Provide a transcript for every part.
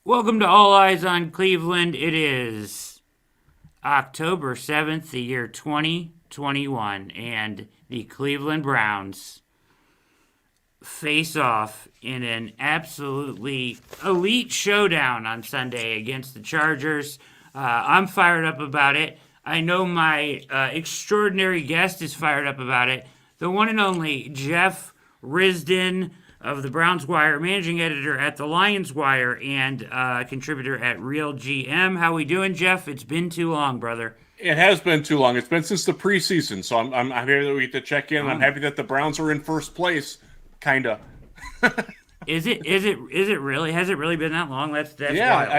Welcome to All Eyes on Cleveland. It is October 7th, the year 2021, and the Cleveland Browns face off in an absolutely elite showdown on Sunday against the Chargers. I'm fired up about it. I know my extraordinary guest is fired up about it. The one and only Jeff Risdon of the Browns Wire, managing editor at the Lions Wire, and contributor at Real GM. How we doing, Jeff? It's been too long, brother. It has been too long. It's been since the preseason, so I'm happy that we get to check in. I'm happy that the Browns are in first place, kinda. Is it really? Has it really been that long? That's yeah. Wild.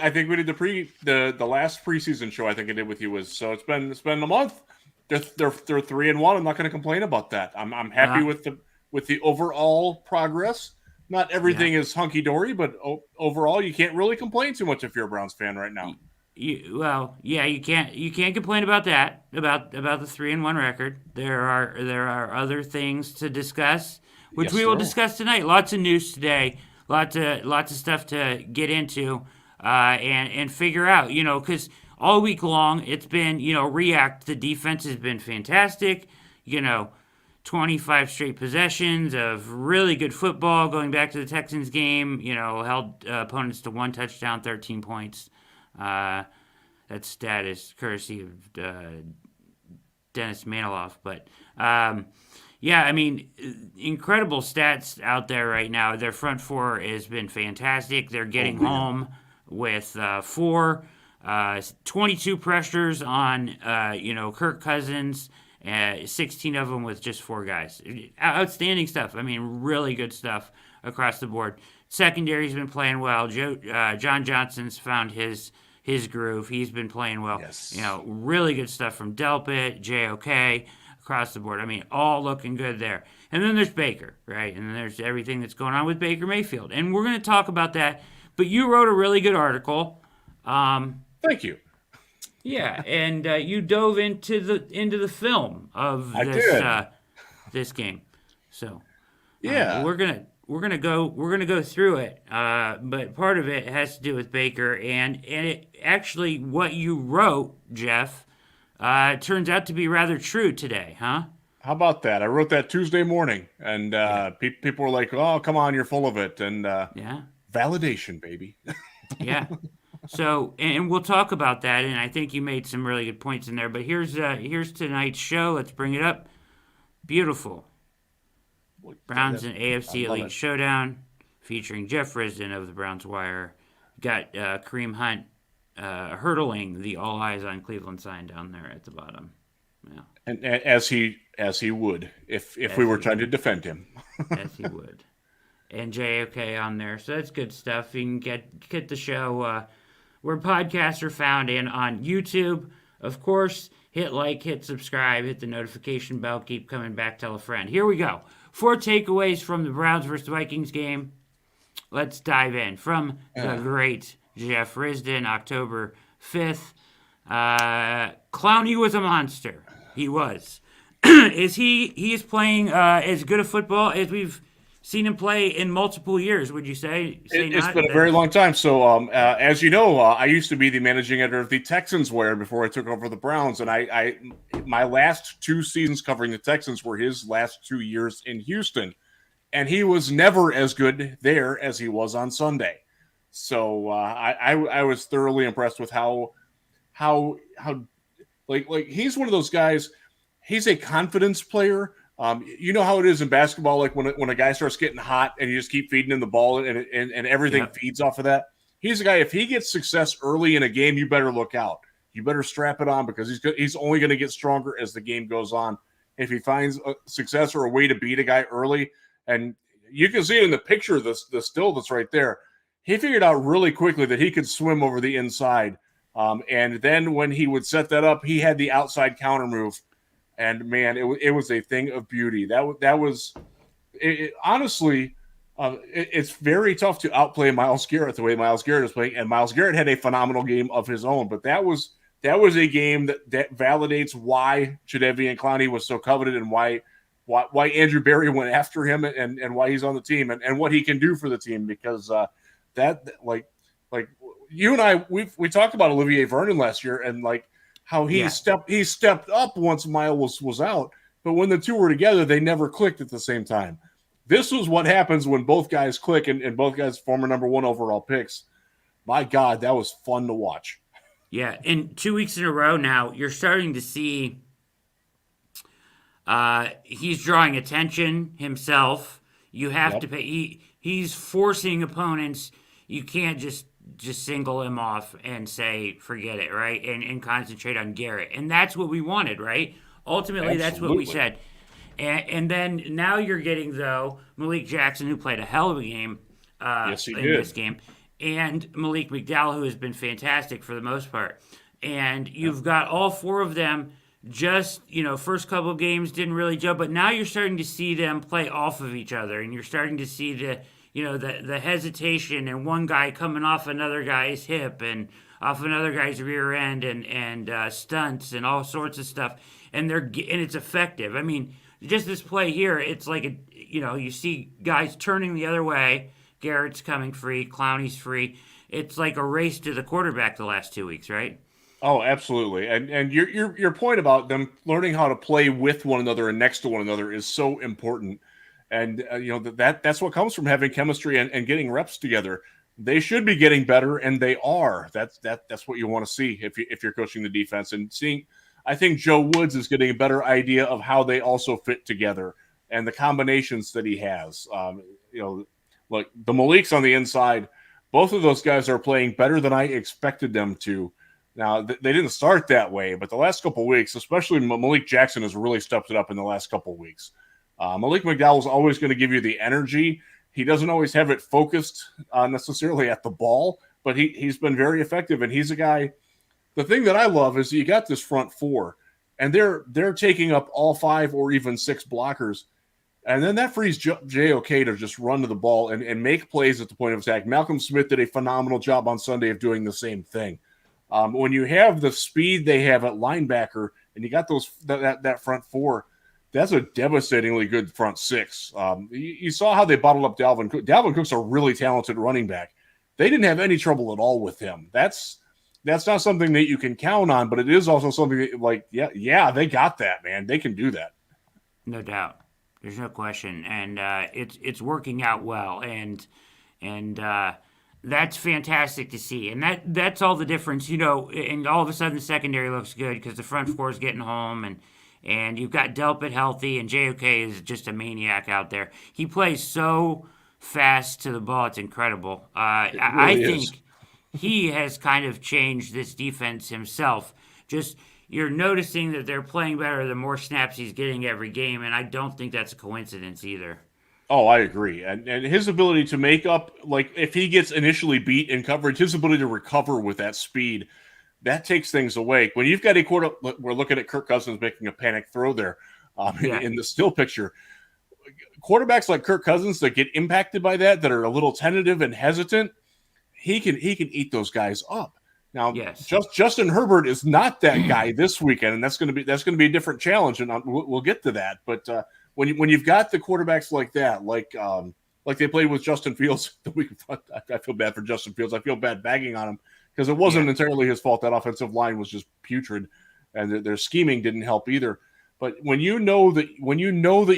I think we did the last preseason show I think I did with you was so it's been a month. They're 3-1. I'm not going to complain about that. I'm happy with the overall progress. Not everything is hunky dory, but overall you can't really complain too much if you're a Browns fan right now. You can't complain about that, about the 3-1 record. There are other things to discuss, which we will discuss tonight. Lots of news today, lots of stuff to get into, and figure out. Because all week long it's been react. The defense has been fantastic. 25 straight possessions of really good football, going back to the Texans game. Held opponents to 1 touchdown, 13 points. That stat is courtesy of Dennis Maniloff. But, incredible stats out there right now. Their front four has been fantastic. They're getting home with 22 pressures on, Kirk Cousins, 16 of them with just 4 guys. Outstanding stuff. Really good stuff across the board. Secondary's been playing well. John Johnson's found his groove. He's been playing well. Yes. Really good stuff from Delpit, JOK, across the board. All looking good there. And then there's Baker, right? And then there's everything that's going on with Baker Mayfield. And we're going to talk about that. But you wrote a really good article. Thank you. Yeah, and you dove into the film of this game. So we're gonna go through it. But part of it has to do with Baker, and it actually what you wrote, Jeff, turns out to be rather true today, huh? How about that? I wrote that Tuesday morning, and people were like, "Oh, come on, you're full of it," and validation, baby. Yeah. So, and we'll talk about that, and I think you made some really good points in there. But here's tonight's show. Let's bring it up. Beautiful. Browns and AFC Elite Showdown, featuring Jeff Risdon of the Browns Wire. Got Kareem Hunt hurdling the All Eyes on Cleveland sign down there at the bottom. And as he would if we were trying to defend him. As he would. And JOK on there. So that's good stuff. You can get the show where podcasts are found and on YouTube. Of course, hit like, hit subscribe, hit the notification bell, keep coming back, tell a friend. Here we go. 4 takeaways from the Browns versus Vikings game. Let's dive in. From the great Jeff Risdon, October 5th. Clowney was a monster. He was. He is playing as good a football as we've seen him play in multiple years, would you say? It's been a very long time. So, as you know, I used to be the managing editor of the Texans Wire before I took over the Browns. And my last 2 seasons covering the Texans were his last 2 years in Houston. And he was never as good there as he was on Sunday. So I was thoroughly impressed with how he's one of those guys. He's a confidence player. You know how it is in basketball, like when a guy starts getting hot and you just keep feeding him the ball and everything feeds off of that. He's a guy, if he gets success early in a game, you better look out. You better strap it on because he's only going to get stronger as the game goes on. If he finds a success or a way to beat a guy early, and you can see it in the picture, the still that's right there, he figured out really quickly that he could swim over the inside. And then when he would set that up, he had the outside counter move. And man, it was a thing of beauty. That was honestly, it's very tough to outplay Myles Garrett the way Myles Garrett is playing. And Myles Garrett had a phenomenal game of his own, but that was a game that validates why Jadeveon Clowney was so coveted and why Andrew Berry went after him and why he's on the team and what he can do for the team. Because that you and I we talked about Olivier Vernon last year and how he stepped up once Myles was out, but when the two were together, they never clicked at the same time. This was what happens when both guys click and both guys former number 1 overall picks. My God, that was fun to watch. Yeah, and 2 weeks in a row now, you're starting to see he's drawing attention himself. You have to pay. He's forcing opponents. You can't just single him off and say, forget it, right? And concentrate on Garrett. And that's what we wanted, right? Ultimately, That's what we said. And then now you're getting, though, Malik Jackson, who played a hell of a game this game, and Malik McDowell, who has been fantastic for the most part. And you've got all 4 of them just, first couple of games didn't really jump, but now you're starting to see them play off of each other, and you're starting to see the hesitation and one guy coming off another guy's hip and off another guy's rear end and stunts and all sorts of stuff, and it's effective. I mean, just this play here, it's like you see guys turning the other way. Garrett's coming free, Clowney's free. It's like a race to the quarterback the last 2 weeks, right? Oh, absolutely. And your point about them learning how to play with one another and next to one another is so important. And that's what comes from having chemistry and getting reps together. They should be getting better, and they are. That's what you want to see if you're coaching the defense and seeing. I think Joe Woods is getting a better idea of how they also fit together and the combinations that he has. Like the Malik's on the inside, both of those guys are playing better than I expected them to. Now they didn't start that way, but the last couple of weeks, especially Malik Jackson, has really stepped it up in the last couple of weeks. Malik McDowell is always going to give you the energy. He doesn't always have it focused necessarily at the ball, but he's been very effective. And he's a guy. The thing that I love is you got this front 4, and they're taking up all 5 or even 6 blockers, and then that frees JOK to just run to the ball and make plays at the point of attack. Malcolm Smith did a phenomenal job on Sunday of doing the same thing. When you have the speed they have at linebacker, and you got that front 4. That's a devastatingly good front 6. You saw how they bottled up Dalvin Cook. Dalvin Cook's a really talented running back. They didn't have any trouble at all with him. That's not something that you can count on, but it is also something that, they got that, man. They can do that. No doubt. There's no question. And it's working out well. And that's fantastic to see. And that's all the difference, and all of a sudden the secondary looks good because the front 4 is getting home and you've got Delpit healthy, and JOK is just a maniac out there. He plays so fast to the ball. It's incredible. I think he has kind of changed this defense himself. Just you're noticing that they're playing better the more snaps he's getting every game, and I don't think that's a coincidence either. Oh, I agree. And his ability to make up, like if he gets initially beat in coverage, his ability to recover with that speed, that takes things away. When you've got a quarter, we're looking at Kirk Cousins making a panic throw there in the still picture. Quarterbacks like Kirk Cousins that get impacted by that are a little tentative and hesitant, he can eat those guys up. Now, Justin Herbert is not that guy this weekend, and that's going to be a different challenge, and we'll get to that. But when you've got the quarterbacks like that, like they played with Justin Fields the week, I feel bad for Justin Fields. I feel bad bagging on him because it wasn't entirely his fault. That offensive line was just putrid, and their scheming didn't help either. But when you know that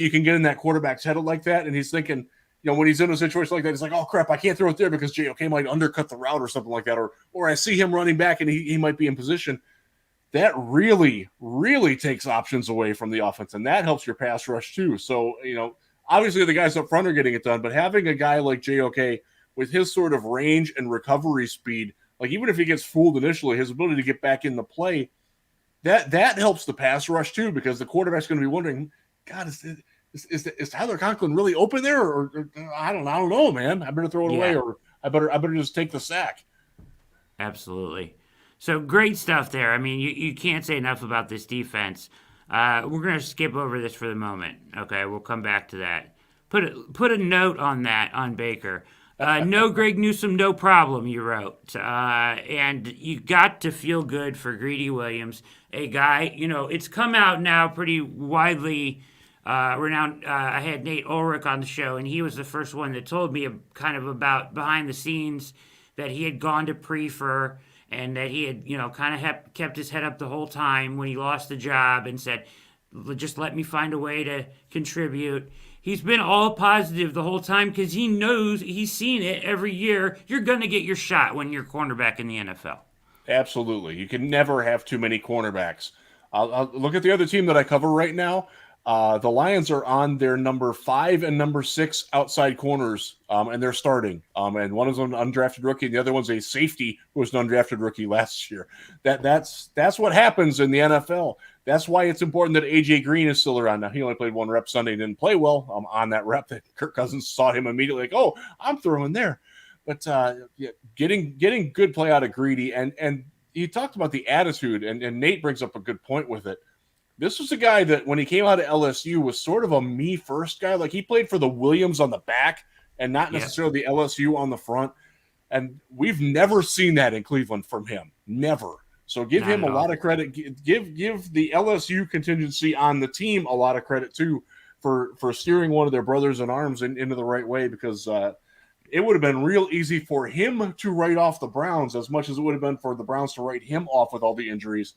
you can get in that quarterback's head like that, and he's thinking, when he's in a situation like that, he's like, oh crap, I can't throw it there because JOK might undercut the route or something like that, or I see him running back and he might be in position. That really, really takes options away from the offense, and that helps your pass rush too. So, obviously the guys up front are getting it done, but having a guy like JOK with his sort of range and recovery speed, like even if he gets fooled initially, his ability to get back in the play, that helps the pass rush too, because the quarterback's going to be wondering, God, is Tyler Conklin really open there, or I don't know, man. I better throw it away, or I better just take the sack. Absolutely. So great stuff there. I mean, you can't say enough about this defense. We're going to skip over this for the moment. Okay, we'll come back to that. Put a note on that on Baker. No Greg Newsome, no problem, you wrote. And you got to feel good for Greedy Williams, a guy, it's come out now pretty widely renowned. I had Nate Ulrich on the show, and he was the first one that told me kind of about behind the scenes that he had gone to Prefer and that he had, kind of kept his head up the whole time when he lost the job and said, just let me find a way to contribute. He's been all positive the whole time because he knows, he's seen it every year. You're going to get your shot when you're cornerback in the NFL. Absolutely. You can never have too many cornerbacks. I'll look at the other team that I cover right now. The Lions are on their number 5 and number 6 outside corners, and they're starting. And one is an undrafted rookie, and the other one's a safety who was an undrafted rookie last year. That's what happens in the NFL. That's why it's important that A.J. Green is still around. Now, he only played one rep Sunday and didn't play well on that rep. That Kirk Cousins saw him immediately like, oh, I'm throwing there. But getting good play out of Greedy, and he talked about the attitude, and Nate brings up a good point with it. This was a guy that when he came out of LSU was sort of a me first guy. Like he played for the Williams on the back and not necessarily the LSU on the front. And we've never seen that in Cleveland from him. Never. So give him a lot of credit. Give the LSU contingency on the team a lot of credit too for steering one of their brothers in arms into the right way, because it would have been real easy for him to write off the Browns as much as it would have been for the Browns to write him off with all the injuries.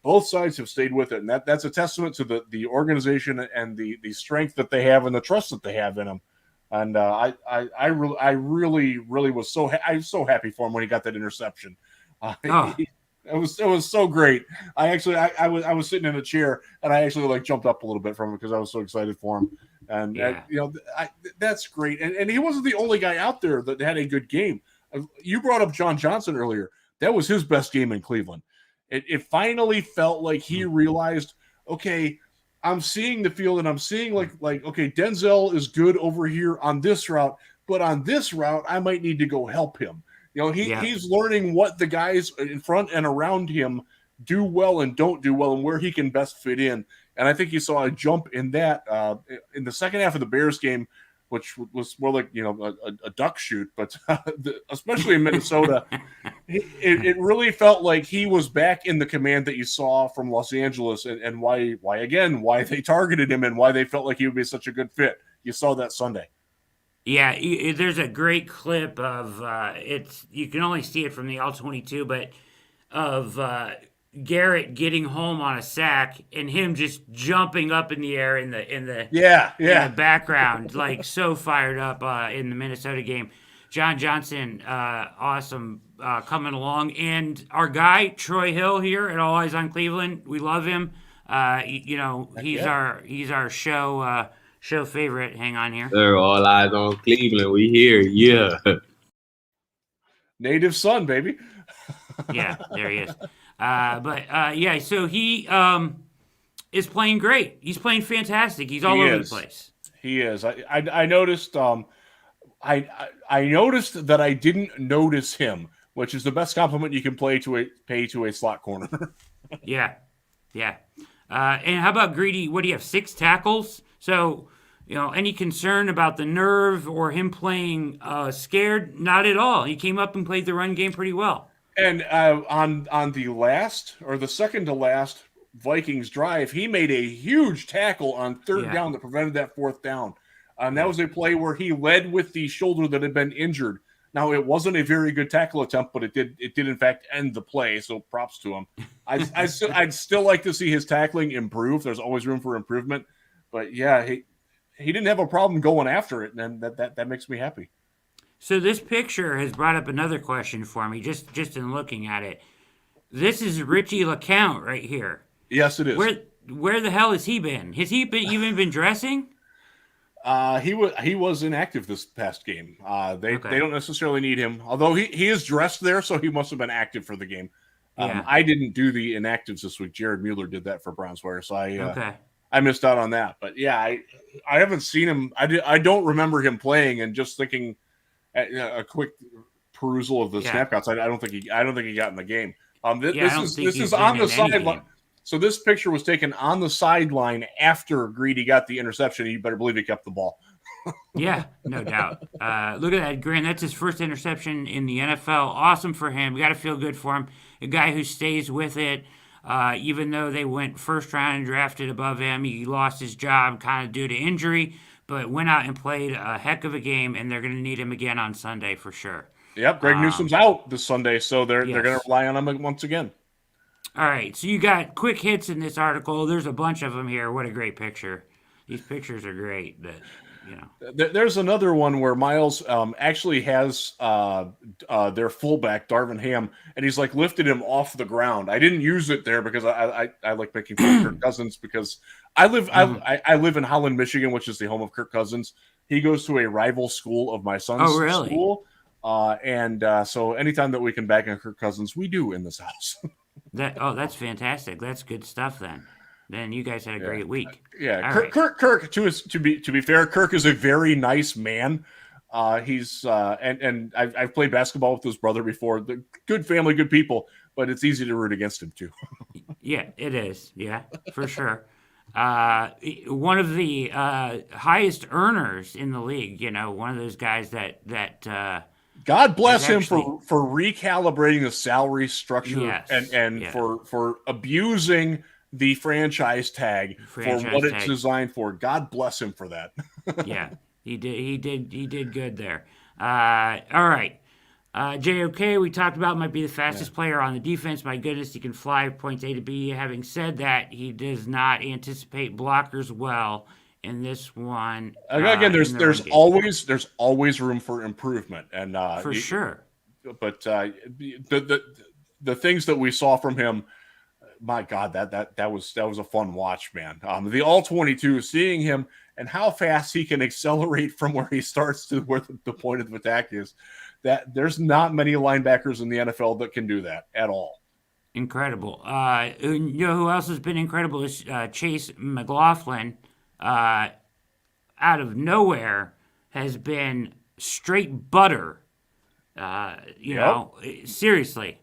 Both sides have stayed with it, and that's a testament to the organization and the strength that they have and the trust that they have in them. And I really was I was so happy for him when he got that interception. It was so great. I was sitting in a chair and I actually jumped up a little bit from it because I was so excited for him. And that's great. And he wasn't the only guy out there that had a good game. You brought up John Johnson earlier. That was his best game in Cleveland. It finally felt like he realized, okay, I'm seeing the field and I'm seeing like okay, Denzel is good over here on this route, but on this route I might need to go help him. He's learning what the guys in front and around him do well and don't do well and where he can best fit in. And I think you saw a jump in that in the second half of the Bears game, which was more like a duck shoot, but especially in Minnesota, it really felt like he was back in the command that you saw from Los Angeles, and why they targeted him and why they felt like he would be such a good fit. You saw that Sunday. Yeah, there's a great clip of you can only see it from the All-22, but of Garrett getting home on a sack and him just jumping up in the air in the background, like so fired up in the Minnesota game. John Johnson, awesome coming along, and our guy Troy Hill here at All Eyes on Cleveland, we love him. He's our show favorite. Hang on here. They're All Eyes on Cleveland. We here, yeah. Native son, baby. Yeah, there he is. Yeah, so he is playing great. He's playing fantastic. He's all He over the is. place. He is. I noticed. I noticed that I didn't notice him, which is the best compliment you can pay to a slot corner. Yeah, yeah. And how about Greedy? What do you have? 6 tackles. So, any concern about the nerve or him playing scared? Not at all. He came up and played the run game pretty well. And on the last or the second to last Vikings drive, he made a huge tackle on third down that prevented that fourth down. And that was a play where he led with the shoulder that had been injured. Now, it wasn't a very good tackle attempt, but it did in fact end the play. So props to him. I'd still like to see his tackling improve. There's always room for improvement. But yeah, he didn't have a problem going after it, and that makes me happy. So this picture has brought up another question for me, just in looking at it. This is Richie LeCount right here. Yes, it is. Where the hell has he been? Has he even been dressing? He was inactive this past game. They don't necessarily need him, although he is dressed there, so he must have been active for the game. I didn't do the inactives this week. Jared Mueller did that for Brownswire, so I missed out on that. But yeah, I haven't seen him. I don't remember him playing, and just thinking a quick perusal of the snap counts, I don't think he got in the game. This is on the sideline. So this picture was taken on the sideline after Greedy got the interception. You better believe he kept the ball. Yeah, no doubt. Look at that, Grant. That's his first interception in the NFL. Awesome for him. We got to feel good for him. A guy who stays with it, even though they went first round and drafted above him. He lost his job kind of due to injury, but went out and played a heck of a game, and they're going to need him again on Sunday for sure. Yep, Greg Newsome's out this Sunday, so they're going to rely on him once again. All right, so you got quick hits in this article. There's a bunch of them here. What a great picture. These pictures are great. There's another one where Miles actually has their fullback, Darvin Ham, and he's like lifted him off the ground. I didn't use it there because I like making fun of Kirk Cousins because I live in Holland, Michigan, which is the home of Kirk Cousins. He goes to a rival school of my son's school. So anytime that we can back on Kirk Cousins, we do in this house. That's fantastic. That's good stuff then. Then you guys had a great week. Yeah, Kirk. To be fair, Kirk is a very nice man. He's and I've played basketball with his brother before. The good family, good people, but it's easy to root against him too. Yeah, it is. Yeah, for sure. One of the highest earners in the league. One of those guys that. God bless him for recalibrating the salary structure and for abusing the franchise tag for what it's designed for. God bless him for that. Yeah, he did good there. All right. JOK, we talked about, might be the fastest player on the defense. My goodness, he can fly points A to B. Having said that, he does not anticipate blockers well in this one. Again, there's always room for improvement, and for sure. But the things that we saw from him, my God, that was a fun watch, man. The all-22, seeing him and how fast he can accelerate from where he starts to where the point of the attack is. That there's not many linebackers in the NFL that can do that at all. Incredible. Who else has been incredible is Chase Mclaughlin. Out of nowhere has been straight butter. Seriously,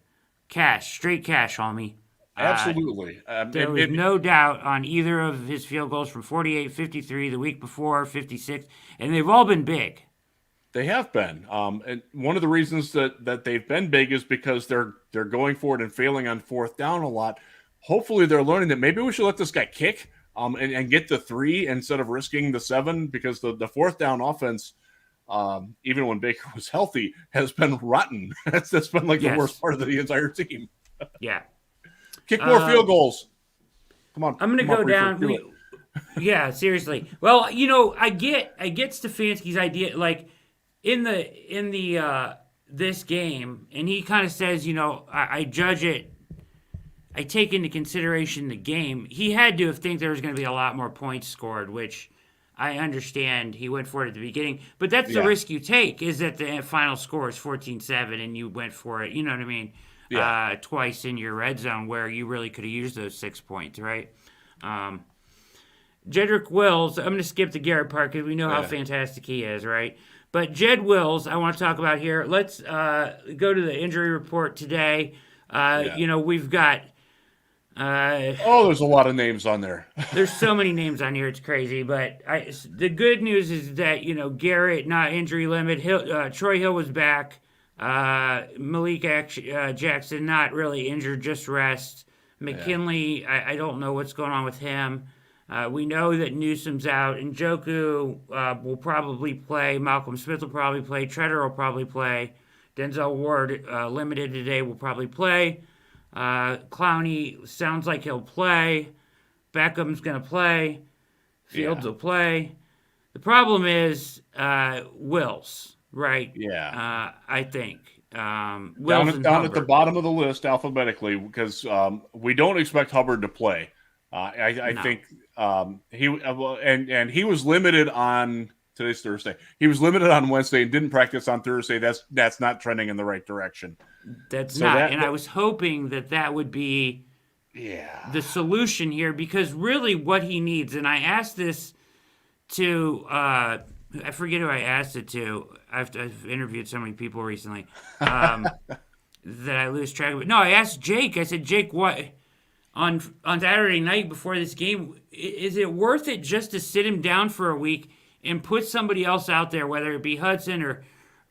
straight cash, homie. Absolutely. There was no doubt on either of his field goals from 48, 53, the week before, 56, and they've all been big. They have been. And one of the reasons that they've been big is because they're going for it and failing on fourth down a lot. Hopefully they're learning that maybe we should let this guy kick and get the 3 instead of risking the 7, because the fourth down offense, even when Baker was healthy, has been rotten. That's been like the worst part of the entire team. Yeah. Kick more field goals. Come on. I'm going to go down. Yeah, seriously. Well, I get Stefanski's idea, like in the this game, and he kind of says, I judge it. I take into consideration the game. He had to have think there was going to be a lot more points scored, which I understand. He went for it at the beginning, but that's the risk you take, is that the final score is 14-7 and you went for it. You know what I mean? twice in your red zone where you really could have used those 6 points, right? Jedrick Wills, I'm going to skip the Garrett part because we know how fantastic he is, right? But Jed Wills, I want to talk about here. Let's go to the injury report today. We've got... there's a lot of names on there. There's so many names on here, it's crazy. But the good news is that, Garrett, not injury limit. Troy Hill was back. Malik Jackson, not really injured, just rest. McKinley, I don't know what's going on with him. We know that Newsom's out. Njoku will probably play. Malcolm Smith will probably play. Treader will probably play. Denzel Ward, limited today, will probably play. Clowney sounds like he'll play. Beckham's going to play. Fields will play. The problem is Wills, right? Yeah. I think. Wills down at the bottom of the list alphabetically because we don't expect Hubbard to play. I think he was limited on today's Thursday. He was limited on Wednesday and didn't practice on Thursday. That's not trending in the right direction. I was hoping that would be the solution here because really what he needs, and I asked this to I forget who I asked it to. I've interviewed so many people recently that I lose track of it. No, I asked Jake. I said, Jake, what on Saturday night before this game, is it worth it just to sit him down for a week and put somebody else out there, whether it be Hudson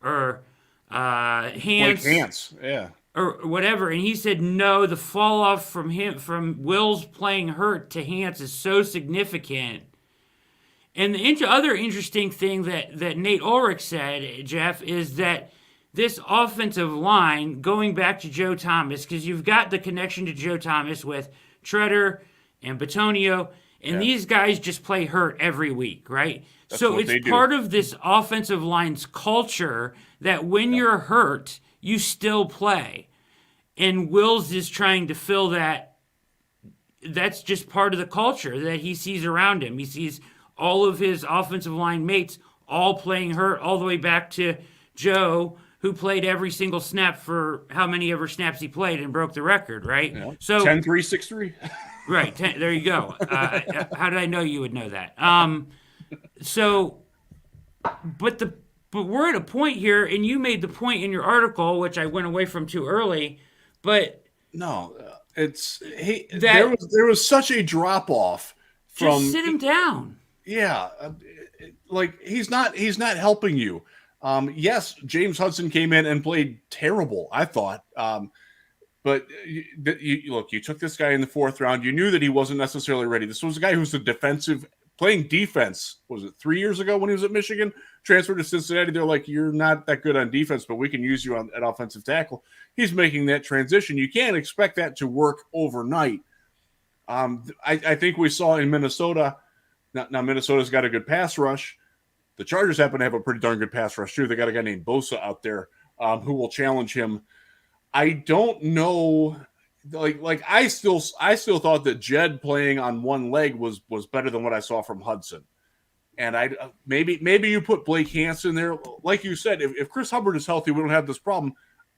or Hance, or whatever? And he said no. The fall off from Wills playing hurt to Hance is so significant. And the other interesting thing that Nate Ulrich said, Jeff, is that this offensive line, going back to Joe Thomas, because you've got the connection to Joe Thomas with Treader and Bitonio, and these guys just play hurt every week, right? So it's part of this offensive line's culture that when you're hurt, you still play. And Wills is trying to fill that. That's just part of the culture that he sees around him. He sees all of his offensive line mates all playing hurt all the way back to Joe, who played every single snap for how many ever snaps he played and broke the record, right? Yeah. So 10-3-6-3. Right, there you go. How did I know you would know that? But we're at a point here, and you made the point in your article, which I went away from too early. But no, there was such a drop off from. Just sit him down. Yeah, like he's not helping you. Yes, James Hudson came in and played terrible, I thought. But you took this guy in the 4th round. You knew that he wasn't necessarily ready. This was a guy who's playing defense. Was it 3 years ago when he was at Michigan? Transferred to Cincinnati. They're like, you're not that good on defense, but we can use you at offensive tackle. He's making that transition. You can't expect that to work overnight. I think we saw in Minnesota. Now Minnesota's got a good pass rush. The Chargers happen to have a pretty darn good pass rush too. They got a guy named Bosa out there who will challenge him. I don't know. Like I still thought that Jed playing on one leg was better than what I saw from Hudson. And maybe you put Blake Hansen there. Like you said, if Chris Hubbard is healthy, we don't have this problem.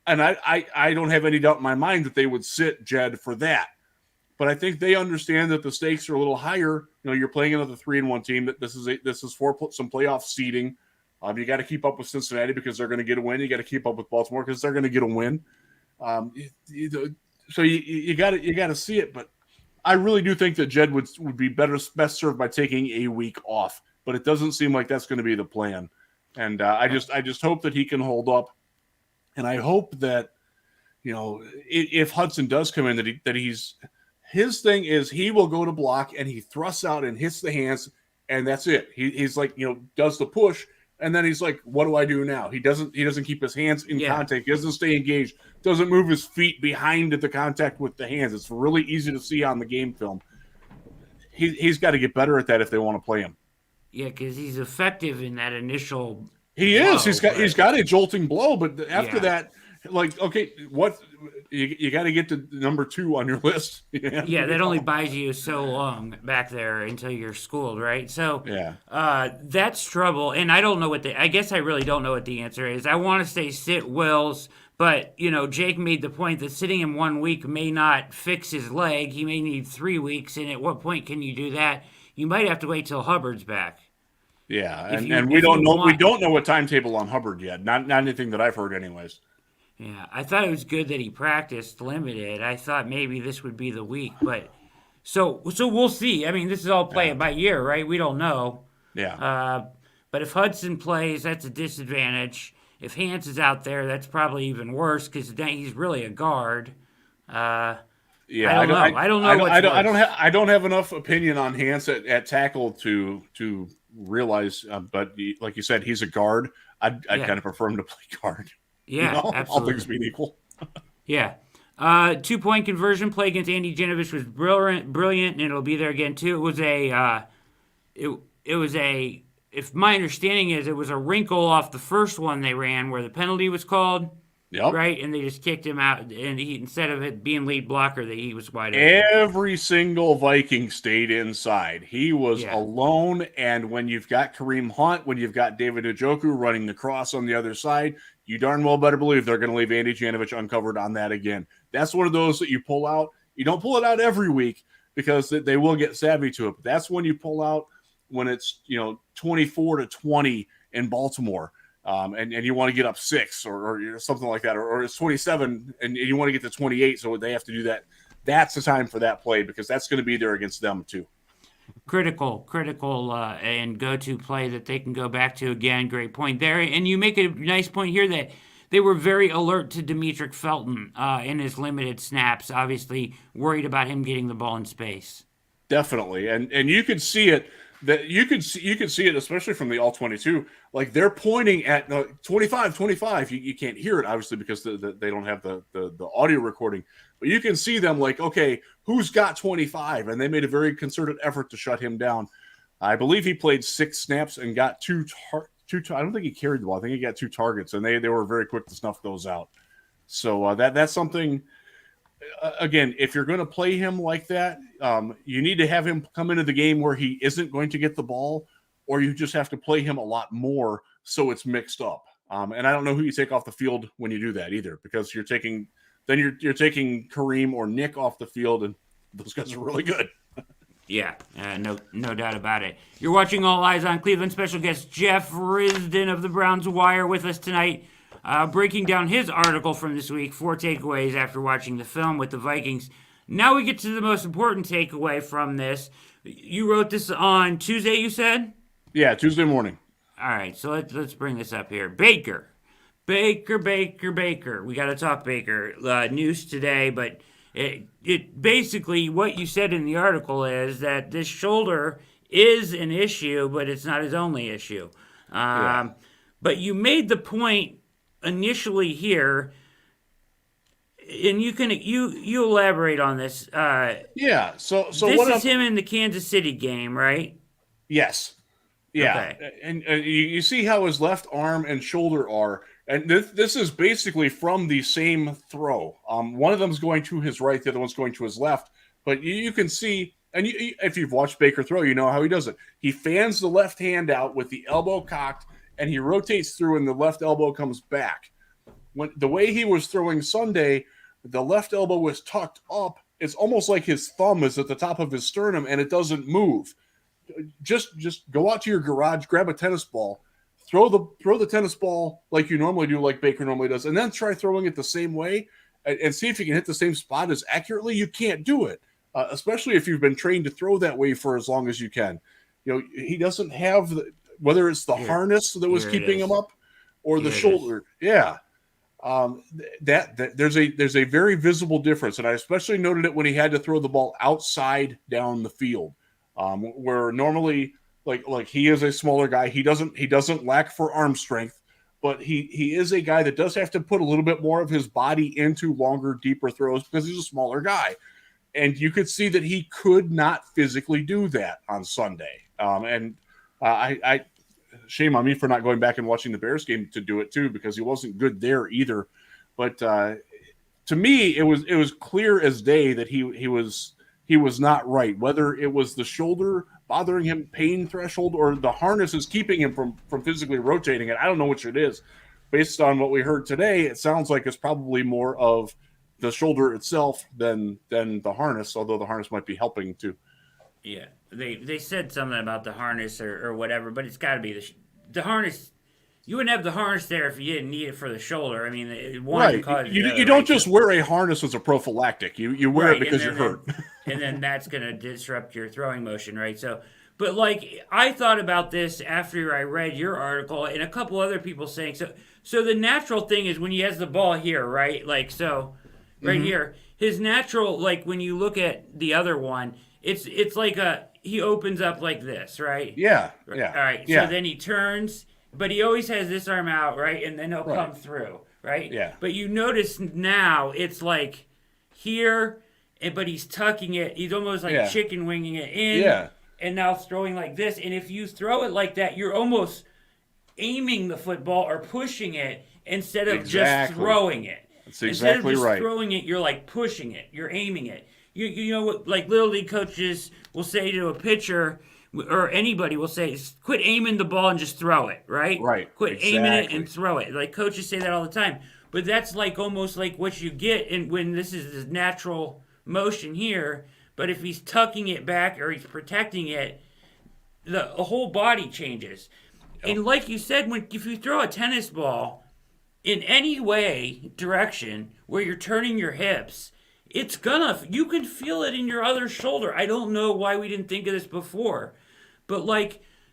And I don't have any doubt in my mind that they would sit Jed for that. But I think they understand that the stakes are a little higher. You're playing another 3-1 team. That this is for some playoff seeding. You got to keep up with Cincinnati because they're going to get a win. You got to keep up with Baltimore because they're going to get a win. So you got to see it. But I really do think that Jed would be best served by taking a week off. But it doesn't seem like that's going to be the plan. And I just hope that he can hold up. And I hope that if Hudson does come in, that he's. His thing is he will go to block and he thrusts out and hits the hands and that's it. He's like, does the push and then he's like, what do I do now? He doesn't keep his hands in contact. He doesn't stay engaged. Doesn't move his feet behind the contact with the hands. It's really easy to see on the game film. He's got to get better at that if they want to play him. Yeah, because he's effective in that initial. He blow, is. He's got a jolting blow, but after that, like, okay, what you got to get to number 2 on your list. Yeah, that only buys you so long back there until you're schooled, right? So that's trouble, and I don't know I guess I really don't know what the answer is. I want to say sit Wills, But, Jake made the point that sitting him 1 week may not fix his leg. He may need 3 weeks. And at what point can you do that? You might have to wait till Hubbard's back. Yeah, and we don't know what timetable on Hubbard yet. Not anything that I've heard, anyways. Yeah, I thought it was good that he practiced limited. I thought maybe this would be the week, but so we'll see. I mean, this is all play it by ear, right? We don't know. Yeah. But if Hudson plays, that's a disadvantage. If Hans is out there, that's probably even worse because he's really a guard. Yeah, I don't know. I don't have enough opinion on Hans at tackle to realize. But like you said, he's a guard. I'd kind of prefer him to play guard. Yeah, absolutely. All things being equal. Yeah. 2-point conversion play against Andy Genovich was brilliant, and it'll be there again too. It was a. If my understanding is, it was a wrinkle off the first one they ran where the penalty was called. Yep. Right, and they just kicked him out, and instead of it being lead blocker, he was wide open. Every single Viking stayed inside. He was alone, and when you've got Kareem Hunt, when you've got David Njoku running the cross on the other side, you darn well better believe they're going to leave Andy Janovich uncovered on that again. That's one of those that you pull out. You don't pull it out every week because they will get savvy to it. But that's when you pull out when it's 24-20 in Baltimore. And you want to get up 6 or something like that, or it's 27 and you want to get to 28, so they have to do that. That's the time for that play because that's going to be there against them too. Critical, and go-to play that they can go back to again. Great point there, and you make a nice point here that they were very alert to Demetric Felton in his limited snaps. Obviously, worried about him getting the ball in space. Definitely, and you could see it. That you could see it, especially from the all-22. Like they're pointing at 25. You can't hear it obviously because they don't have the audio recording, but you can see them like, okay, who's got 25? And they made a very concerted effort to shut him down. I believe he played 6 snaps and got two. I don't think he carried the ball. I think he got 2 targets, and they were very quick to snuff those out. So that's something. Again, if you're going to play him like that, you need to have him come into the game where he isn't going to get the ball, or you just have to play him a lot more so it's mixed up. And I don't know who you take off the field when you do that either, because you're taking Kareem or Nick off the field, and those guys are really good. Yeah, no doubt about it. You're watching All Eyes on Cleveland. Special guest Jeff Risdon of the Browns Wire with us tonight. Breaking down his article from this week, 4 takeaways after watching the film with the Vikings. Now we get to the most important takeaway from this. You wrote this on Tuesday, you said? Yeah, Tuesday morning. All right, so let's bring this up here. Baker. We got to talk Baker. News today, but it basically what you said in the article is that this shoulder is an issue, but it's not his only issue. But you made the point initially here, and you elaborate on this. So this is him in the Kansas City game, right? Yes. Yeah, okay. And you see how his left arm and shoulder are, and this is basically from the same throw. One of them's going to his right, the other one's going to his left. But you can see, and if you've watched Baker throw, you know how he does it. He fans the left hand out with the elbow cocked, and he rotates through, and the left elbow comes back. When the way he was throwing Sunday, the left elbow was tucked up. It's almost like his thumb is at the top of his sternum, and it doesn't move. Just go out to your garage, grab a tennis ball, throw the tennis ball like you normally do, like Baker normally does, and then try throwing it the same way and see if you can hit the same spot as accurately. You can't do it, especially if you've been trained to throw that way for as long as you can. He doesn't have whether it's the harness that was keeping him up or the shoulder. Yeah. There's a very visible difference. And I especially noted it when he had to throw the ball outside down the field, where normally like he is a smaller guy. He doesn't lack for arm strength, but he is a guy that does have to put a little bit more of his body into longer, deeper throws because he's a smaller guy. And you could see that he could not physically do that on Sunday. I shame on me for not going back and watching the Bears game to do it too, because he wasn't good there either. But to me, it was clear as day that he was not right. Whether it was the shoulder bothering him, pain threshold, or the harness is keeping him from physically rotating it, I don't know which it is. based on what we heard today, it sounds like it's probably more of the shoulder itself than the harness, although the harness might be helping too. Yeah, they said something about the harness or whatever, but it's got to be the harness. You wouldn't have the harness there if you didn't need it for the shoulder. I mean, one right. You don't just wear a harness as a prophylactic. You wear it because you're hurt. And then that's going to disrupt your throwing motion, right? So, but like I thought about this after I read your article and a couple other people saying so. So the natural thing is when he has the ball here, right? Like so, right here, his natural like when you look at the other one, it's like he opens up like this, right? Yeah. All right. So then he turns. But he always has this arm out, right? And then he'll come through, right? Yeah. But you notice now it's like here, but he's tucking it. He's almost like chicken winging it in. Yeah. And now throwing like this. And if you throw it like that, you're almost aiming the football or pushing it instead of just throwing it. That's exactly instead of just right. throwing it, you're like pushing it. You're aiming it. You know what? Like Little League coaches will say to a pitcher, or anybody will say, quit aiming the ball and just throw it, right? Right. Quit aiming it and throw it. Like coaches say that all the time. But that's like almost like what you get when this is this natural motion here. But if he's tucking it back or he's protecting it, the whole body changes. Yep. And like you said, if you throw a tennis ball in any direction where you're turning your hips, you can feel it in your other shoulder. I don't know why we didn't think of this before. But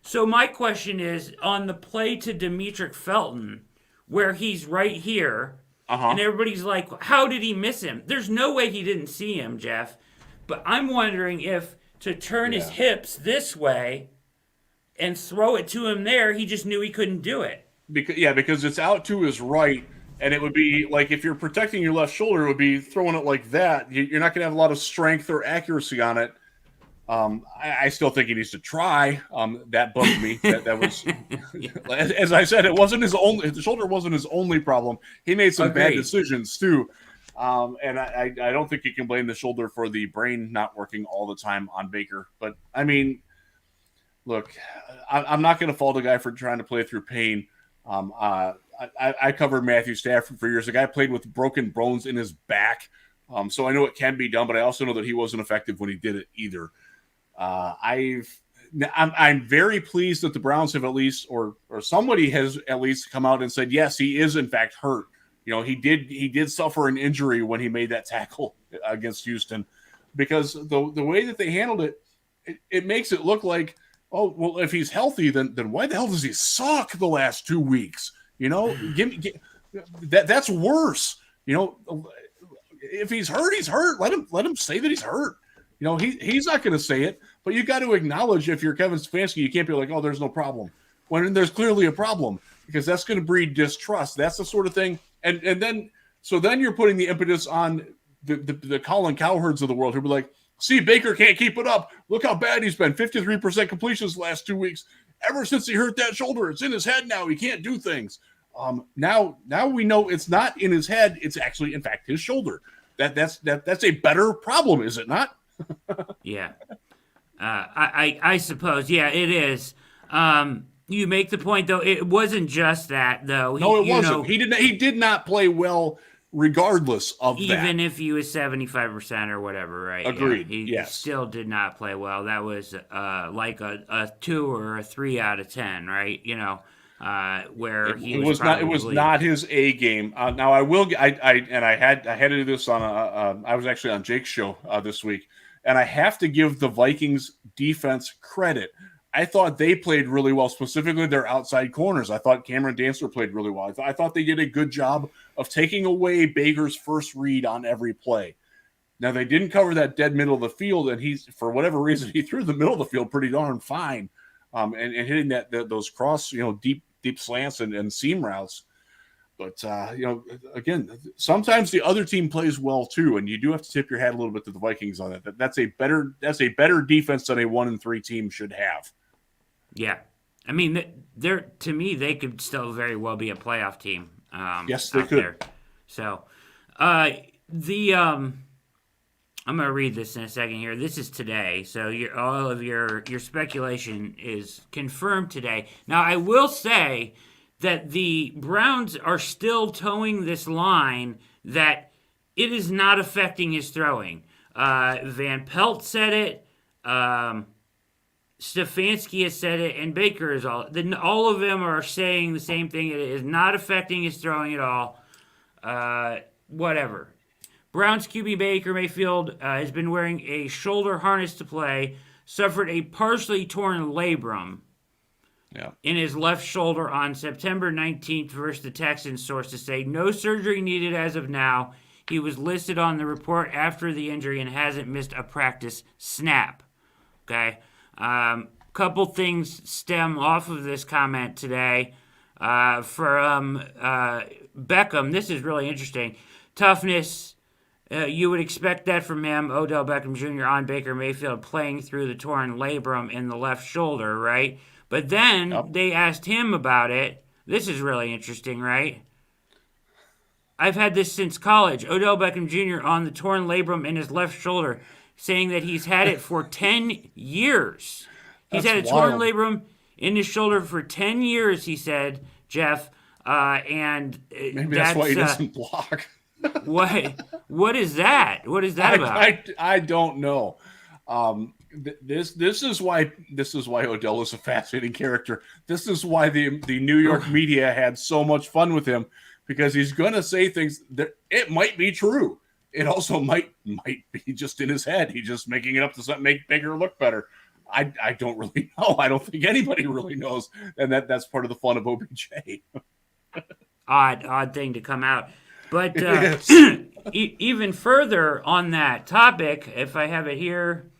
so my question is, on the play to Demetric Felton, where he's right here, and everybody's like, how did he miss him? There's no way he didn't see him, Jeff. But I'm wondering if to turn his hips this way and throw it to him there, he just knew he couldn't do it. Because it's out to his right, and it would be like if you're protecting your left shoulder, it would be throwing it like that. You're not going to have a lot of strength or accuracy on it. I still think he needs to try. That bugged me. That was, as I said, it wasn't his only. The shoulder wasn't his only problem. He made some bad decisions too, and I don't think you can blame the shoulder for the brain not working all the time on Baker. But I mean, look, I'm not going to fault a guy for trying to play through pain. I covered Matthew Stafford for years. The guy played with broken bones in his back, so I know it can be done. But I also know that he wasn't effective when he did it either. I'm very pleased that the Browns have at least, or somebody has at least come out and said, yes, he is in fact hurt. You know, he did suffer an injury when he made that tackle against Houston, because the way that they handled it makes it look like, oh, well, if he's healthy, then why the hell does he suck the last 2 weeks? You know, that's worse. You know, if he's hurt, he's hurt. Let him say that he's hurt. You know, he's not going to say it, but you got to acknowledge, if you're Kevin Stefanski, you can't be like, oh, there's no problem, when there's clearly a problem, because that's going to breed distrust. That's the sort of thing. And then you're putting the impetus on the Colin Cowherds of the world, who be like, see, Baker can't keep it up. Look how bad he's been. 53% completions the last 2 weeks. Ever since he hurt that shoulder, it's in his head now. He can't do things. Now we know it's not in his head. It's actually, in fact, his shoulder. That's a better problem, is it not? Yeah. I suppose. Yeah, it is. You make the point, though. It wasn't just that, though. No, it wasn't. He did not play well regardless of that. Even if he was 75% or whatever, right? Agreed. Yeah, he still did not play well. That was like a 2 or a 3 out of 10, right? You know, where he was not. It was not his A game. Now I will. I had to do this on I was actually on Jake's show this week, and I have to give the Vikings defense credit. I thought they played really well, specifically their outside corners. I thought Cameron Dancer played really well. I thought they did a good job of taking away Baker's first read on every play. Now, they didn't cover that dead middle of the field, and for whatever reason, he threw the middle of the field pretty darn fine, and hitting those cross, deep slants and seam routes. But, again, sometimes the other team plays well too, and you do have to tip your hat a little bit to the Vikings on that. That's a better defense than a 1-3 team should have. Yeah. I mean, to me, they could still very well be a playoff team. Yes, they could. There. So, I'm going to read this in a second here. This is today, so all of your speculation is confirmed today. Now, I will say that the Browns are still towing this line that it is not affecting his throwing. Van Pelt said it. Stefanski has said it, and Baker is all of them are saying the same thing. It is not affecting his throwing at all. Whatever. Browns QB Baker Mayfield has been wearing a shoulder harness to play, suffered a partially torn labrum in his left shoulder on September 19th versus the Texans, sources say. No surgery needed as of now. He was listed on the report after the injury and hasn't missed a practice snap. Okay? Couple things stem off of this comment today. From Beckham, this is really interesting. Toughness, you would expect that from him. Odell Beckham Jr. on Baker Mayfield playing through the torn labrum in the left shoulder, right? But then they asked him about it. This is really interesting, right? I've had this since college. Odell Beckham Jr. on the torn labrum in his left shoulder, saying that he's had it for 10 years. He's had a torn labrum in his shoulder for 10 years, he said, Jeff. And maybe that's why he doesn't block. What is that? What is that about? I don't know. This is why Odell is a fascinating character. This is why the New York media had so much fun with him, because he's going to say things that it might be true. It also might be just in his head. He's just making it up to make Baker look better. I don't really know. I don't think anybody really knows, and that's part of the fun of OBJ. Odd thing to come out. But even further on that topic, if I have it here,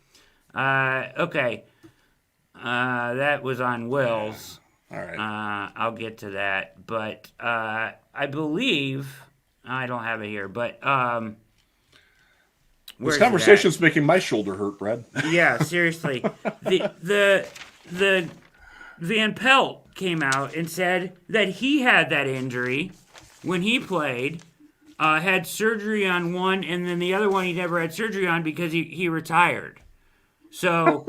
okay, that was on Wills. All right. I'll get to that, but I believe I don't have it here, but this conversation's making my shoulder hurt, Brad. Yeah, seriously. the Van Pelt came out and said that he had that injury when he played, had surgery on one, and then the other one he never had surgery on because he retired. So